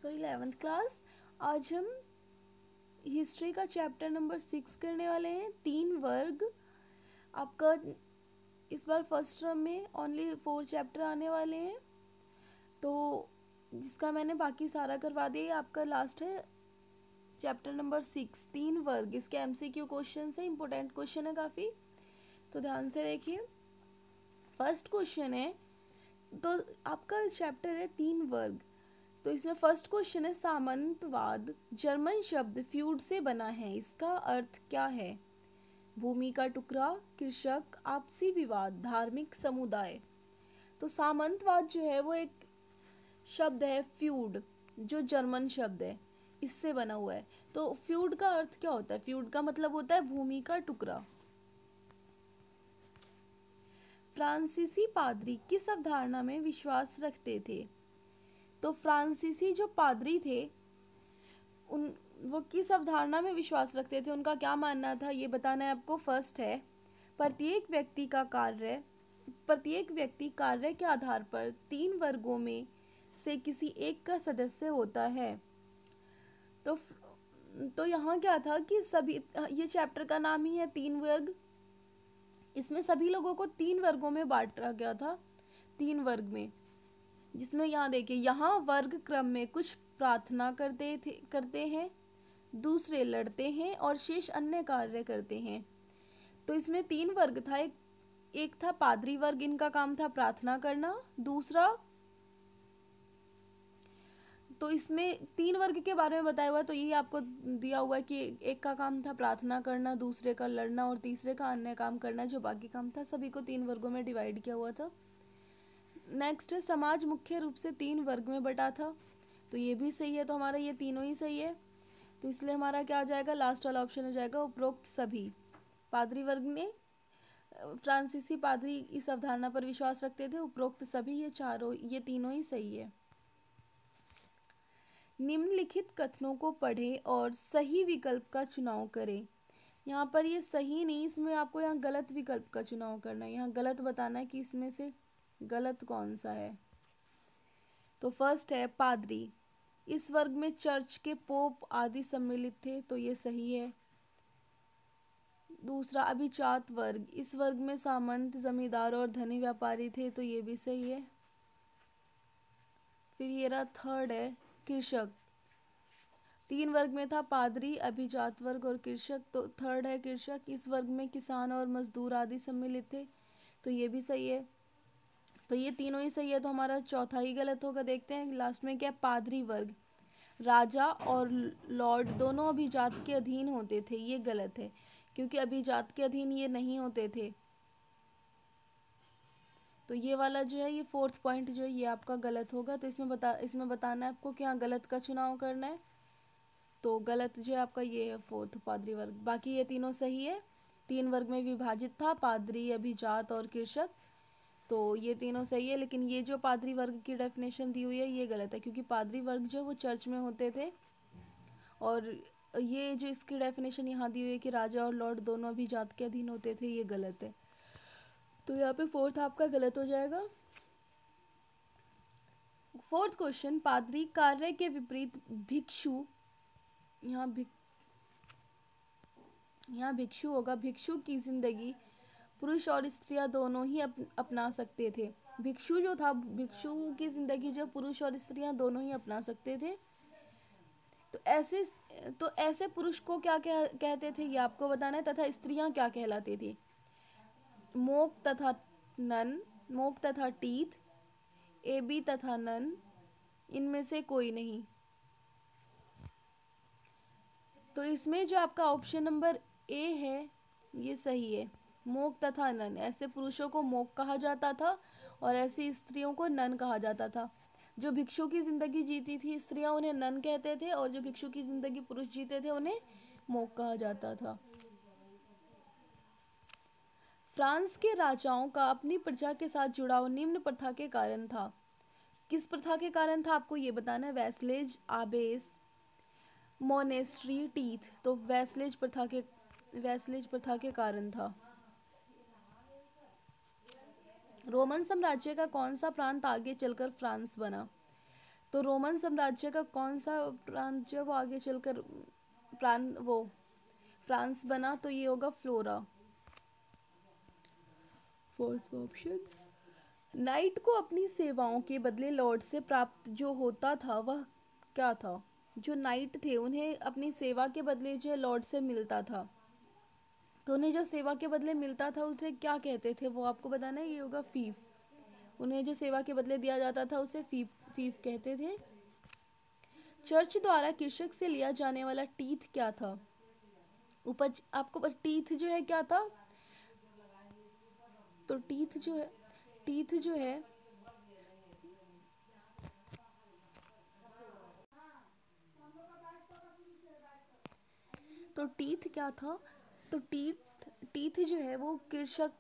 सो 11th class. आज हम history का चैप्टर नंबर 6 करने वाले हैं। 3 वर्ग। आपका इस बार फर्स्ट टर्म में ओनली 4 चैप्टर आने वाले हैं, तो जिसका मैंने बाकी सारा करवा दिया। आपका लास्ट है चैप्टर नंबर 6, 3 वर्ग। इसके MCQ क्वेश्चन है, इंपॉर्टेंट क्वेश्चन है काफ़ी, तो ध्यान से देखिए। फर्स्ट क्वेश्चन है, तो आपका चैप्टर है 3 वर्ग, तो इसमें फर्स्ट क्वेश्चन है, सामंतवाद जर्मन शब्द फ्यूड से बना है, इसका अर्थ क्या है? भूमि का टुकड़ा, कृषक, आपसी विवाद, धार्मिक समुदाय। तो सामंतवाद जो है वो एक शब्द है फ्यूड, जो जर्मन शब्द है, इससे बना हुआ है। तो फ्यूड का अर्थ क्या होता है? फ्यूड का मतलब होता है भूमि का टुकड़ा। फ्रांसीसी पादरी किस अवधारणा में विश्वास रखते थे? तो फ्रांसीसी जो पादरी थे उन वो किस अवधारणा में विश्वास रखते थे, उनका क्या मानना था, ये बताना है आपको। फर्स्ट है, प्रत्येक व्यक्ति कार्य के आधार पर 3 वर्गों में से किसी एक का सदस्य होता है। तो यहाँ क्या था कि सभी, ये चैप्टर का नाम ही है 3 वर्ग। इसमें सभी लोगों को 3 वर्गों में बांटा गया था, 3 वर्ग में, जिसमें यहाँ देखिए, यहाँ वर्ग क्रम में कुछ प्रार्थना करते हैं, दूसरे लड़ते हैं और शेष अन्य कार्य करते हैं। तो इसमें 3 वर्ग था। एक था पादरी वर्ग, इनका काम था प्रार्थना करना। दूसरा, तो इसमें 3 वर्ग के बारे में बताया हुआ है, तो यही आपको दिया हुआ है कि एक का काम था प्रार्थना करना, दूसरे का लड़ना और तीसरे का अन्य काम करना। जो बाकी काम था सभी को 3 वर्गों में डिवाइड किया हुआ था। नेक्स्ट है, समाज मुख्य रूप से 3 वर्ग में बटा था, तो ये भी सही है। तो हमारा ये तीनों ही सही है, तो इसलिए हमारा क्या आ जाएगा, लास्ट वाला ऑप्शन हो जाएगा, उपरोक्त सभी। पादरी वर्ग ने, फ्रांसीसी पादरी इस अवधारणा पर विश्वास रखते थे, उपरोक्त सभी, ये तीनों ही सही है। निम्नलिखित कथनों को पढ़ें और सही विकल्प का चुनाव करें। यहाँ पर ये सही नहीं, इसमें आपको यहाँ गलत विकल्प का चुनाव करना है। यहाँ गलत बताना है कि इसमें से गलत कौन सा है। तो फर्स्ट है, पादरी इस वर्ग में चर्च के पोप आदि सम्मिलित थे, तो ये सही है। दूसरा, अभिजात वर्ग, इस वर्ग में सामंत, जमींदार और धनी व्यापारी थे, तो ये भी सही है। फिर ये रहा थर्ड है, कृषक, 3 वर्ग में था पादरी, अभिजात वर्ग और कृषक, तो थर्ड है कृषक, इस वर्ग में किसान और मजदूर आदि सम्मिलित थे, तो ये भी सही है। तो ये तीनों ही सही है, तो हमारा चौथा ही गलत होगा। देखते हैं लास्ट में क्या है, पादरी वर्ग, राजा और लॉर्ड दोनों अभिजात के अधीन होते थे, ये गलत है, क्योंकि अभिजात के अधीन ये नहीं होते थे। तो ये वाला जो है, ये 4th पॉइंट जो है, ये आपका गलत होगा। तो इसमें बताना है आपको कि हाँ गलत का चुनाव करना है। तो गलत जो है आपका ये है 4th, पादरी वर्ग। बाकी ये तीनों सही है। 3 वर्ग में विभाजित था, पादरी, अभिजात और कृषक, तो ये तीनों सही है। लेकिन ये जो पादरी वर्ग की डेफिनेशन दी हुई है ये गलत है, क्योंकि पादरी वर्ग जो वो चर्च में होते थे, और ये जो इसकी डेफिनेशन यहाँ दी हुई है कि राजा और लॉर्ड दोनों अभिजात के अधीन होते थे, ये गलत है। तो यहाँ पे 4th आपका गलत हो जाएगा। 4th क्वेश्चन, पादरी कार्य के विपरीत भिक्षु, यहाँ भिक्षु होगा। भिक्षु की जिंदगी पुरुष और स्त्रियां दोनों ही अपना सकते थे। भिक्षु जो था, भिक्षु की जिंदगी जो पुरुष और स्त्रियां दोनों ही अपना सकते थे। तो ऐसे पुरुष को क्या कहते थे, ये आपको बताना है। तथा स्त्रियां क्या कहलाती थी? मोक तथा नन, मोक तथा टीथ, एबी तथा नन, इनमें से कोई नहीं। तो इसमें जो आपका ऑप्शन नंबर ए है ये सही है, मोक तथा नन। ऐसे पुरुषों को मोक कहा जाता था और ऐसी स्त्रियों को नन कहा जाता था। जो भिक्षु की जिंदगी जीती थी स्त्रियां, उन्हें नन कहते थे, और जो भिक्षु की जिंदगी पुरुष जीते थे उन्हें मोक कहा जाता था। फ्रांस के राजाओं का अपनी प्रजा के साथ जुड़ाव निम्न प्रथा के कारण था। किस प्रथा के कारण था आपको ये बताना है। वैसलेज, आबेस, मोनेस्ट्री, टीथ। तो वैसलेज प्रथा के कारण था। रोमन साम्राज्य का कौन सा प्रांत आगे चलकर फ्रांस बना? तो रोमन साम्राज्य का कौन सा प्रांत जो वो आगे चलकर प्रांत वो फ्रांस बना, तो ये होगा फ्लोरा, फोर्थ ऑप्शन। नाइट को अपनी सेवाओं के बदले लॉर्ड से प्राप्त जो होता था वह क्या था? जो नाइट थे उन्हें अपनी सेवा के बदले जो लॉर्ड से मिलता था, तो उन्हें जो सेवा के बदले मिलता था उसे क्या कहते थे वो आपको बताना है। ये होगा फीफ। उन्हें जो सेवा के बदले दिया जाता था उसे फीफ फीफ कहते थे। चर्च द्वारा कृषक से लिया जाने वाला टीथ क्या था? उपज आपको टीथ जो है क्या था? तो टीथ जो है तो टीथ क्या था? तो टीथ टीथ जो है वो कृषक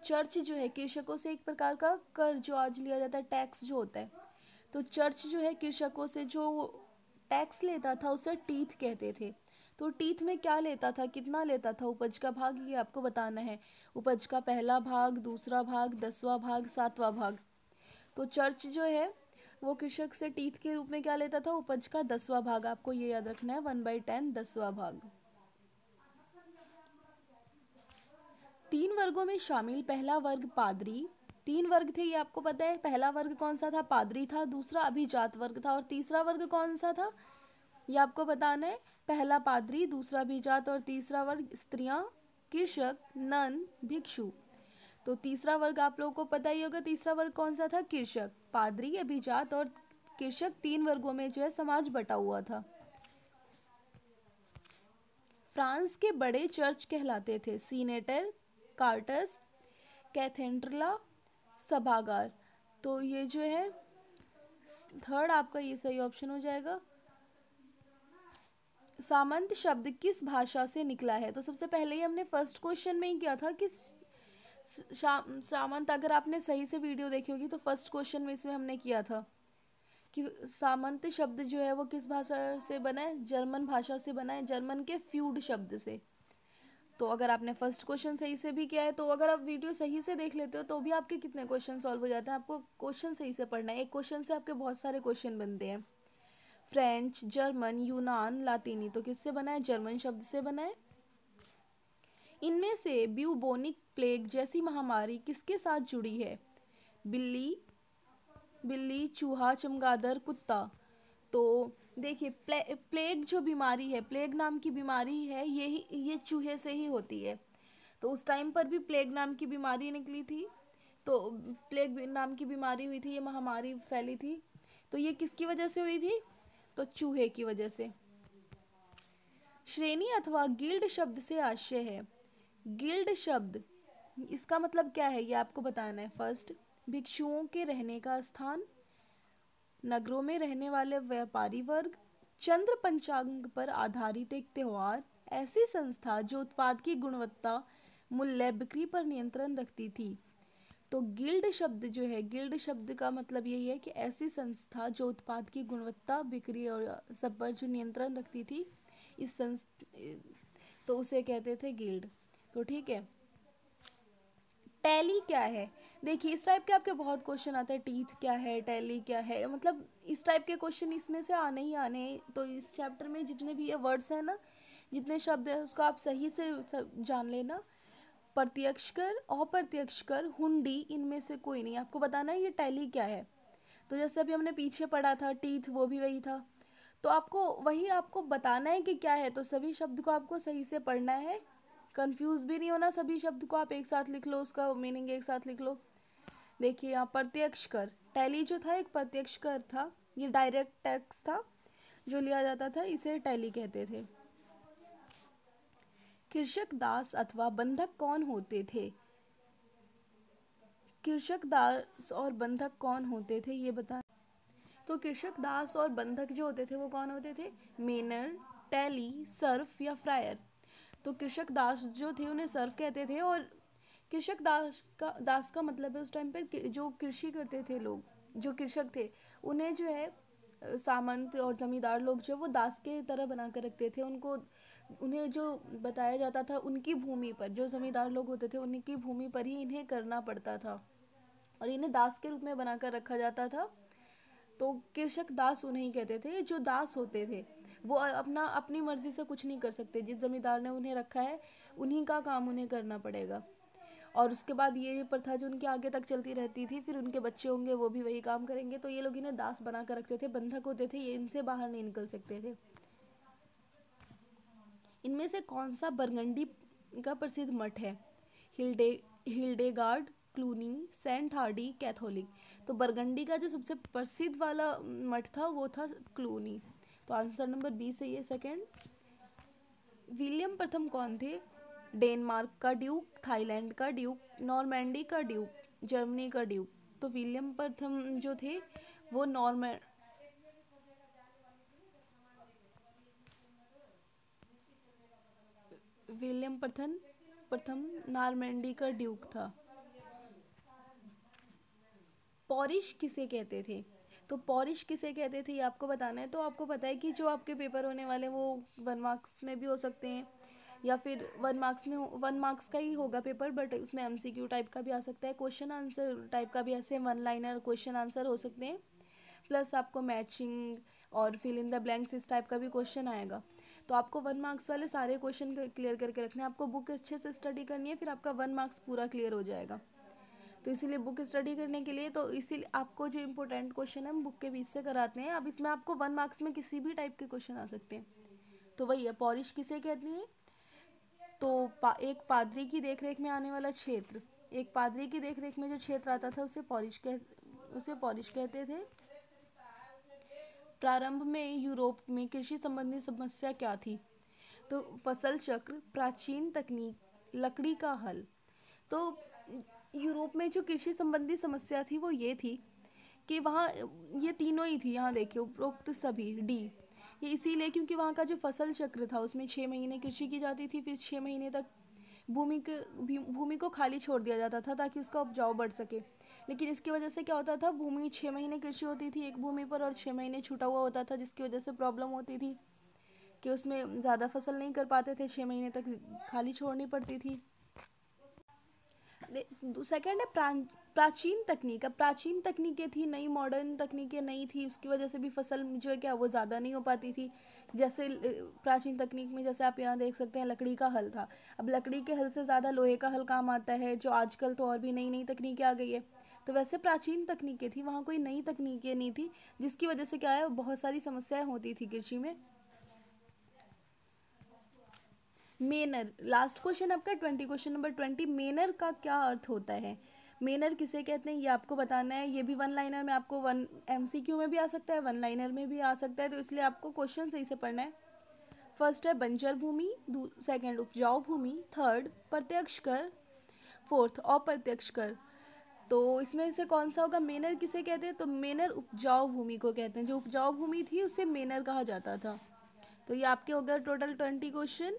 चर्च जो है कृषकों से एक प्रकार का कर जो आज लिया जाता है, टैक्स जो होता है, तो चर्च जो है कृषकों से जो टैक्स लेता था उसे टीथ कहते थे। तो टीथ में क्या लेता था, कितना लेता था? उपज का भाग, ये आपको बताना है। उपज का पहला भाग, दूसरा भाग, 10वां भाग, 7वां भाग। तो चर्च जो है वो कृषक से टीथ के रूप में क्या लेता था? उपज का 10वां भाग। आपको ये याद रखना है, 1/10 10वां भाग। 3 वर्गों में शामिल पहला वर्ग पादरी। 3 वर्ग थे, ये आपको पता है। पहला वर्ग कौन सा था? पादरी था। दूसरा अभिजात वर्ग था। और तीसरा वर्ग कौन सा था? ये आपको बताना है। पहला पादरी, दूसरा अभिजात और तीसरा वर्ग स्त्रियां, कृषक, नन, भिक्षु। तो तीसरा वर्ग आप लोगों को पता ही होगा। तीसरा वर्ग कौन सा था? कृषक। पादरी, अभिजात और कृषक 3 वर्गों में जो है समाज बटा हुआ था। फ्रांस के बड़े चर्च कहलाते थे सीनेटर, कार्टस, कैथेड्रला, सभागार। तो ये जो है थर्ड आपका ये सही ऑप्शन हो जाएगा। सामंत शब्द किस भाषा से निकला है? तो सबसे पहले ही हमने फर्स्ट क्वेश्चन में ही किया था कि सामंत, अगर आपने सही से वीडियो देखी होगी तो फर्स्ट क्वेश्चन में इसमें हमने किया था कि सामंत शब्द जो है वो किस भाषा से बना है? जर्मन भाषा से बना है, जर्मन के फ्यूड शब्द से। तो अगर आपने फर्स्ट क्वेश्चन सही से भी किया है तो अगर आप वीडियो सही से देख लेते हो तो भी आपके कितने क्वेश्चन सॉल्व हो जाते हैं। आपको क्वेश्चन सही से पढ़ना है, एक क्वेश्चन से आपके बहुत सारे क्वेश्चन बनते हैं। फ्रेंच, जर्मन, यूनान, लातीनी, तो किससे बना है? जर्मन शब्द से बना है। इनमें से ब्यूबोनिक प्लेग जैसी महामारी किसके साथ जुड़ी है? बिल्ली, चूहा, चमगादड़, कुत्ता। तो देखिए प्लेग जो बीमारी है, प्लेग नाम की बीमारी है, ये चूहे से ही होती है। तो उस टाइम पर भी प्लेग नाम की बीमारी निकली थी। तो प्लेग नाम की बीमारी हुई थी, ये महामारी फैली थी। तो ये किसकी वजह से हुई थी? तो चूहे की वजह से। श्रेणी अथवा गिल्ड शब्द से आशय है। गिल्ड शब्द इसका मतलब क्या है ये आपको बताना है। फर्स्ट, भिक्षुओं के रहने का स्थान, नगरों में रहने वाले व्यापारी वर्ग, चंद्र पंचांग पर आधारित एक त्योहार, ऐसी संस्था जो उत्पाद की गुणवत्ता, मूल्य, बिक्री पर नियंत्रण रखती थी। तो गिल्ड शब्द जो है, गिल्ड शब्द का मतलब यही है कि ऐसी संस्था जो उत्पाद की गुणवत्ता, बिक्री और सब पर जो नियंत्रण रखती थी, इस तो उसे कहते थे गिल्ड। तो ठीक है। टैली क्या है? देखिए इस टाइप के आपके बहुत क्वेश्चन आते हैं, टीथ क्या है, टैली क्या है, मतलब इस टाइप के क्वेश्चन इसमें से आने ही आने। तो इस चैप्टर में जितने भी ये वर्ड्स हैं ना, जितने शब्द हैं उसको आप सही से जान लेना। प्रत्यक्ष कर, अप्रत्यक्ष कर, हुंडी, इनमें से कोई नहीं। आपको बताना है ये टैली क्या है। तो जैसे अभी हमने पीछे पढ़ा था टीथ, वो भी वही था। तो आपको वही आपको बताना है कि क्या है। तो सभी शब्द को आपको सही से पढ़ना है, कंफ्यूज भी नहीं होना। सभी शब्द को आप एक साथ लिख लो, उसका मीनिंग एक साथ लिख लो। देखिए यहाँ प्रत्यक्ष कर, टैली जो था एक प्रत्यक्ष कर था, ये डायरेक्ट टैक्स था जो लिया जाता था, इसे टैली कहते थे। कृषक दास अथवा बंधक कौन होते थे? कृषक दास और बंधक कौन होते थे ये बता। तो कृषक दास और बंधक जो होते थे वो कौन होते थे? मेनर, टैली, सर्फ या फ्रायर। तो कृषक दास जो थे उन्हें सर्फ कहते थे। और कृषक दास का मतलब है उस टाइम पर जो कृषि करते थे लोग, जो कृषक थे, उन्हें जो है सामंत और जमींदार लोग जो वो दास के तरह बना कर रखते थे उनको। उन्हें जो बताया जाता था उनकी भूमि पर, जो जमींदार लोग होते थे उनकी भूमि पर ही इन्हें करना पड़ता था और इन्हें दास के रूप में बनाकर रखा जाता था। तो कृषक दास उन्हें कहते थे जो दास होते थे, वो अपना अपनी मर्जी से कुछ नहीं कर सकते, जिस जमींदार ने उन्हें रखा है उन्हीं का काम उन्हें करना पड़ेगा। और उसके बाद ये प्रथा जो उनके आगे तक चलती रहती थी, फिर उनके बच्चे होंगे वो भी वही काम करेंगे, तो ये लोग इन्हें दास बना कर रखते थे, बंधक होते थे, ये इनसे बाहर नहीं निकल सकते थे। इनमें से कौन सा बरगंडी का प्रसिद्ध मठ है? Hilde Hildegard, Cluny, Saint Hardy, Catholic. तो बरगंडी का जो सबसे प्रसिद्ध वाला मठ था वो था क्लूनी। तो आंसर नंबर बी सही है, सेकंड। विलियम प्रथम कौन थे? डेनमार्क का ड्यूक, थाईलैंड का ड्यूक, नॉर्मैंडी का ड्यूक, जर्मनी का ड्यूक। तो विलियम प्रथम जो थे वो विलियम प्रथम प्रथम नॉर्मैंडी का ड्यूक था। पॉरिश किसे कहते थे? तो पॉरिश किसे कहते थे ये आपको बताना है। तो आपको पता है कि जो आपके पेपर होने वाले वो 1 मार्क्स में भी हो सकते हैं, या फिर 1 मार्क्स में 1 मार्क्स का ही होगा पेपर, बट उसमें एमसीक्यू टाइप का भी आ सकता है, क्वेश्चन आंसर टाइप का भी, ऐसे 1 लाइनर क्वेश्चन आंसर हो सकते हैं, प्लस आपको मैचिंग और फिल इन द ब्लैंक्स इस टाइप का भी क्वेश्चन आएगा। तो आपको 1 मार्क्स वाले सारे क्वेश्चन क्लियर करके रखने हैं, आपको बुक अच्छे से स्टडी करनी है, फिर आपका 1 मार्क्स पूरा क्लियर हो जाएगा। तो इसीलिए बुक स्टडी करने के लिए, तो इसीलिए आपको जो इम्पोर्टेंट क्वेश्चन है हम बुक के बीच से कराते हैं। अब इसमें आपको 1 मार्क्स में किसी भी टाइप के क्वेश्चन आ सकते हैं। तो वही है, पॉरिश किसे कहती हैं? तो एक पादरी की देखरेख में आने वाला क्षेत्र, एक पादरी की देखरेख में जो क्षेत्र आता था उसे पॉरिश कहते थे। प्रारंभ में यूरोप में कृषि संबंधी समस्या क्या थी? तो फसल चक्र, प्राचीन तकनीक, लकड़ी का हल। तो यूरोप में जो कृषि संबंधी समस्या थी वो ये थी कि वहाँ ये तीनों ही थी, यहाँ देखिए उपरोक्त सभी डी। ये इसीलिए क्योंकि वहाँ का जो फसल चक्र था उसमें 6 महीने कृषि की जाती थी, फिर 6 महीने तक भूमि को खाली छोड़ दिया जाता था ताकि उसका उपजाऊ बढ़ सके। लेकिन इसकी वजह से क्या होता था, भूमि 6 महीने कृषि होती थी एक भूमि पर और 6 महीने छूटा हुआ होता था, जिसकी वजह से प्रॉब्लम होती थी कि उसमें ज़्यादा फसल नहीं कर पाते थे, 6 महीने तक खाली छोड़नी पड़ती थी। सेकेंड है प्राचीन तकनीक। अब प्राचीन तकनीकें थी, नई मॉडर्न तकनीकें नहीं थी, उसकी वजह से भी फसल जो है क्या वो ज़्यादा नहीं हो पाती थी। जैसे प्राचीन तकनीक में जैसे आप यहाँ देख सकते हैं लकड़ी का हल था। अब लकड़ी के हल से ज़्यादा लोहे का हल काम आता है, जो आजकल तो और भी नई नई तकनीकें आ गई है। तो वैसे प्राचीन तकनीकें थी, वहाँ कोई नई तकनीकें नहीं थी, जिसकी वजह से क्या है बहुत सारी समस्याएं होती थी कृषि में। मेनर, लास्ट क्वेश्चन आपका 20, क्वेश्चन नंबर 20, मेनर का क्या अर्थ होता है? मेनर किसे कहते हैं ये आपको बताना है। ये भी 1 लाइनर में आपको 1 MCQ में भी आ सकता है, 1 लाइनर में भी आ सकता है, तो इसलिए आपको क्वेश्चन सही से पढ़ना है। फर्स्ट है बंजर भूमि, सेकंड उपजाऊ भूमि, थर्ड प्रत्यक्ष कर, फोर्थ अप्रत्यक्ष कर। तो इसमें से कौन सा होगा? मेनर किसे कहते हैं? तो मेनर उपजाऊ भूमि को कहते हैं, जो उपजाऊ भूमि थी उसे मेनर कहा जाता था। तो ये आपके हो गए टोटल 20 क्वेश्चन।